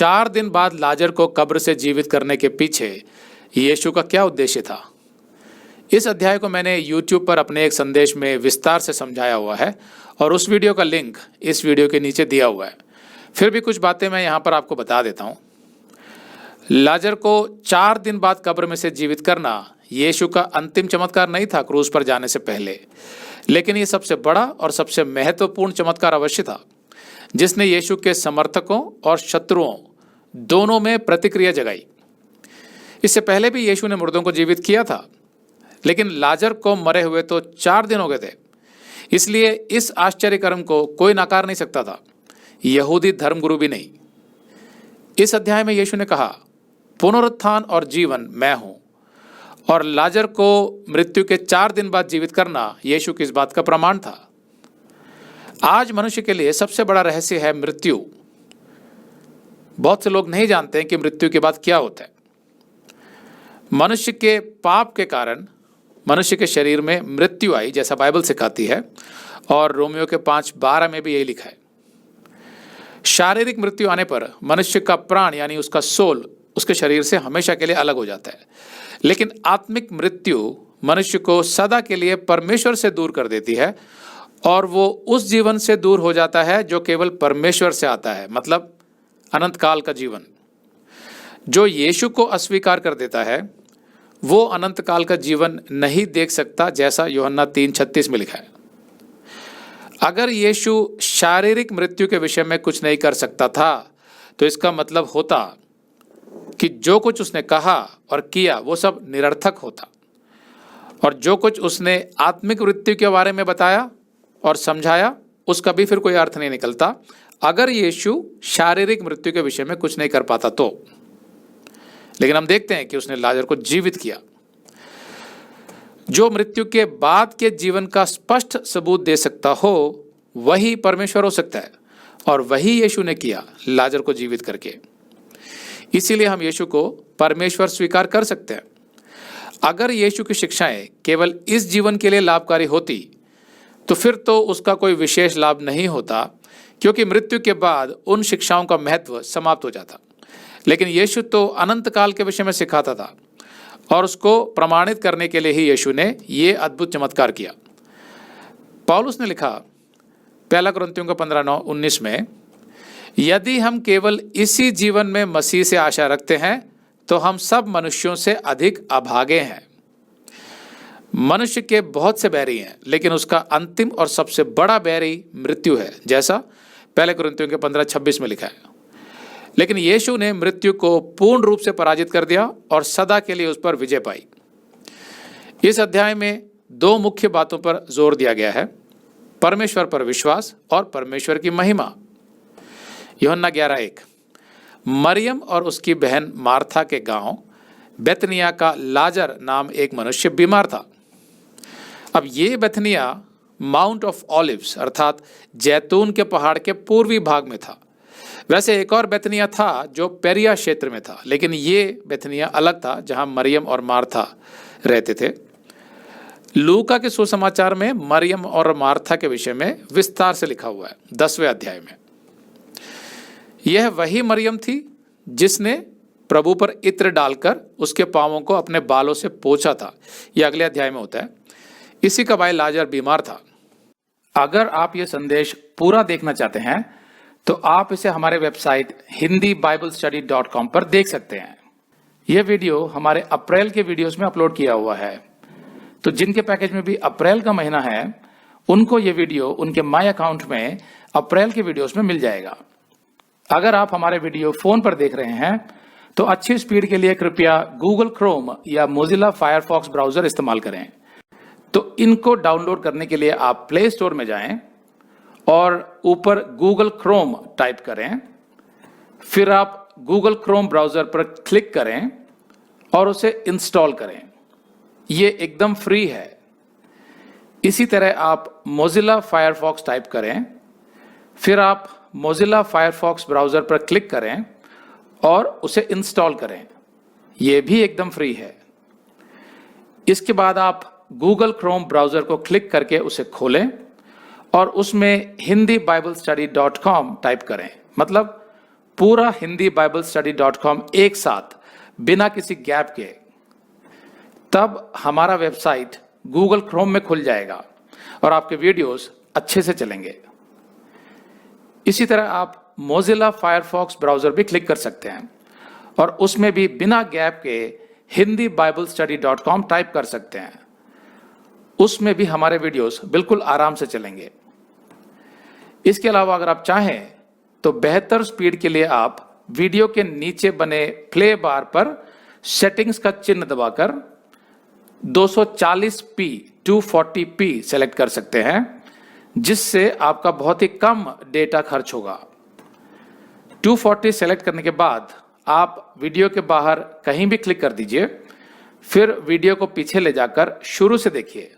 4 दिन बाद लाजर को कब्र से जीवित करने के पीछे यीशु का क्या उद्देश्य था? इस अध्याय को मैंने YouTube पर अपने एक संदेश में विस्तार से समझाया हुआ है और उस वीडियो का लिंक इस वीडियो के नीचे दिया हुआ है। फिर भी कुछ बातें मैं यहाँ पर आपको बता देता हूँ। लाजर को 4 दिन बाद कब्र में से जीवित करना यीशु का अंतिम चमत्कार नहीं था क्रूस पर जाने से पहले, लेकिन ये सबसे बड़ा और सबसे महत्वपूर्ण चमत्कार अवश्य था जिसने यीशु के समर्थकों और शत्रुओं दोनों में प्रतिक्रिया जगाई। इससे पहले भी यीशु ने मुर्दों को जीवित किया था, लेकिन लाजर को मरे हुए तो 4 दिन हो गए थे। इसलिए इस आश्चर्य कर्म को कोई नकार नहीं सकता था, यहूदी धर्मगुरु भी नहीं। इस अध्याय में यीशु ने कहा, पुनरुत्थान और जीवन मैं हूं, और लाजर को मृत्यु के 4 दिन बाद जीवित करना यीशु की इस बात का प्रमाण था। आज मनुष्य के लिए सबसे बड़ा रहस्य है मृत्यु। बहुत से लोग नहीं जानते हैं कि मृत्यु के बाद क्या होता है। मनुष्य के पाप के कारण मनुष्य के शरीर में मृत्यु आई, जैसा बाइबल सिखाती है, और रोमियो के 5:12 में भी यही लिखा है। शारीरिक मृत्यु आने पर मनुष्य का प्राण यानी उसका सोल उसके शरीर से हमेशा के लिए अलग हो जाता है, लेकिन आत्मिक मृत्यु मनुष्य को सदा के लिए परमेश्वर से दूर कर देती है और वो उस जीवन से दूर हो जाता है जो केवल परमेश्वर से आता है, मतलब अनंत काल का जीवन। जो यीशु को अस्वीकार कर देता है वो अनंत काल का जीवन नहीं देख सकता, जैसा यूहन्ना 3:36 में लिखा है। अगर यीशु शारीरिक मृत्यु के विषय में कुछ नहीं कर सकता था तो इसका मतलब होता कि जो कुछ उसने कहा और किया वो सब निरर्थक होता, और जो कुछ उसने आत्मिक मृत्यु के बारे में बताया और समझाया उसका भी फिर कोई अर्थ नहीं निकलता अगर यीशु शारीरिक मृत्यु के विषय में कुछ नहीं कर पाता तो। लेकिन हम देखते हैं कि उसने लाजर को जीवित किया। जो मृत्यु के बाद के जीवन का स्पष्ट सबूत दे सकता हो वही परमेश्वर हो सकता है, और वही यीशु ने किया लाजर को जीवित करके। इसीलिए हम यीशु को परमेश्वर स्वीकार कर सकते हैं। अगर यीशु की शिक्षाएं केवल इस जीवन के लिए लाभकारी होती तो फिर तो उसका कोई विशेष लाभ नहीं होता, क्योंकि मृत्यु के बाद उन शिक्षाओं का महत्व समाप्त हो जाता। लेकिन यीशु तो अनंत काल के विषय में सिखाता था, और उसको प्रमाणित करने के लिए ही यीशु ने ये अद्भुत चमत्कार किया। पौलुस ने लिखा 1 कुरिन्थियों का 15:19 में, यदि हम केवल इसी जीवन में मसीह से आशा रखते हैं तो हम सब मनुष्यों से अधिक अभागे हैं। मनुष्य के बहुत से बैरी हैं, लेकिन उसका अंतिम और सबसे बड़ा बैरी मृत्यु है, जैसा 1 कुरिन्थियों के 15:26 में लिखा है। लेकिन यीशु ने मृत्यु को पूर्ण रूप से पराजित कर दिया और सदा के लिए उस पर विजय पाई। इस अध्याय में 2 मुख्य बातों पर जोर दिया गया है, परमेश्वर पर विश्वास और परमेश्वर की महिमा। यूहन्ना 11:1, मरियम और उसकी बहन मार्था के गांव बेतनिया का लाजर नाम एक मनुष्य बीमार था। अब ये बेतनिया माउंट ऑफ ऑलिव्स अर्थात जैतून के पहाड़ के पूर्वी भाग में था। वैसे एक और बेतनिया था जो पेरिया क्षेत्र में था, लेकिन ये बेतनिया अलग था जहां मरियम और मार्था रहते थे। लूका के सुसमाचार में मरियम और मार्था के विषय में विस्तार से लिखा हुआ है 10वें अध्याय में। यह वही मरियम थी जिसने प्रभु पर इत्र डालकर उसके पांवों को अपने बालों से पोंछा था। यह अगले अध्याय में होता है। इसी का भाई लाजर बीमार था। अगर आप ये संदेश पूरा देखना चाहते हैं तो आप इसे हमारे वेबसाइट hindiBiblestudy.com पर देख सकते हैं। यह वीडियो हमारे अप्रैल के वीडियोस में अपलोड किया हुआ है, तो जिनके पैकेज में भी अप्रैल का महीना है उनको ये वीडियो उनके माय अकाउंट में अप्रैल के वीडियोस में मिल जाएगा। अगर आप हमारे वीडियो फोन पर देख रहे हैं तो अच्छी स्पीड के लिए कृपया गूगल क्रोम या मोजिला फायरफॉक्स ब्राउजर इस्तेमाल करें। तो इनको डाउनलोड करने के लिए आप प्ले स्टोर में जाएं और ऊपर गूगल क्रोम टाइप करें, फिर आप गूगल क्रोम ब्राउजर पर क्लिक करें और उसे इंस्टॉल करें। ये एकदम फ्री है। इसी तरह आप मोजिला फायरफॉक्स टाइप करें, फिर आप मोजिला फायरफॉक्स ब्राउजर पर क्लिक करें और उसे इंस्टॉल करें। यह भी एकदम फ्री है। इसके बाद आप गूगल क्रोम ब्राउजर को क्लिक करके उसे खोलें और उसमें hindiBiblestudy.com टाइप करें, मतलब पूरा hindiBiblestudy.com एक साथ बिना किसी गैप के, तब हमारा वेबसाइट गूगल क्रोम में खुल जाएगा और आपके वीडियोस अच्छे से चलेंगे। इसी तरह आप मोजिला फायरफॉक्स ब्राउजर भी क्लिक कर सकते हैं और उसमें भी बिना गैप के hindiBiblestudy.com टाइप कर सकते हैं। उसमें भी हमारे वीडियोस बिल्कुल आराम से चलेंगे। इसके अलावा अगर आप चाहें तो बेहतर स्पीड के लिए आप वीडियो के नीचे बने प्ले बार पर सेटिंग्स का चिन्ह दबाकर 240p 240p सेलेक्ट कर सकते हैं, जिससे आपका बहुत ही कम डेटा खर्च होगा। 240 सेलेक्ट करने के बाद आप वीडियो के बाहर कहीं भी क्लिक कर दीजिए, फिर वीडियो को पीछे ले जाकर शुरू से देखिए।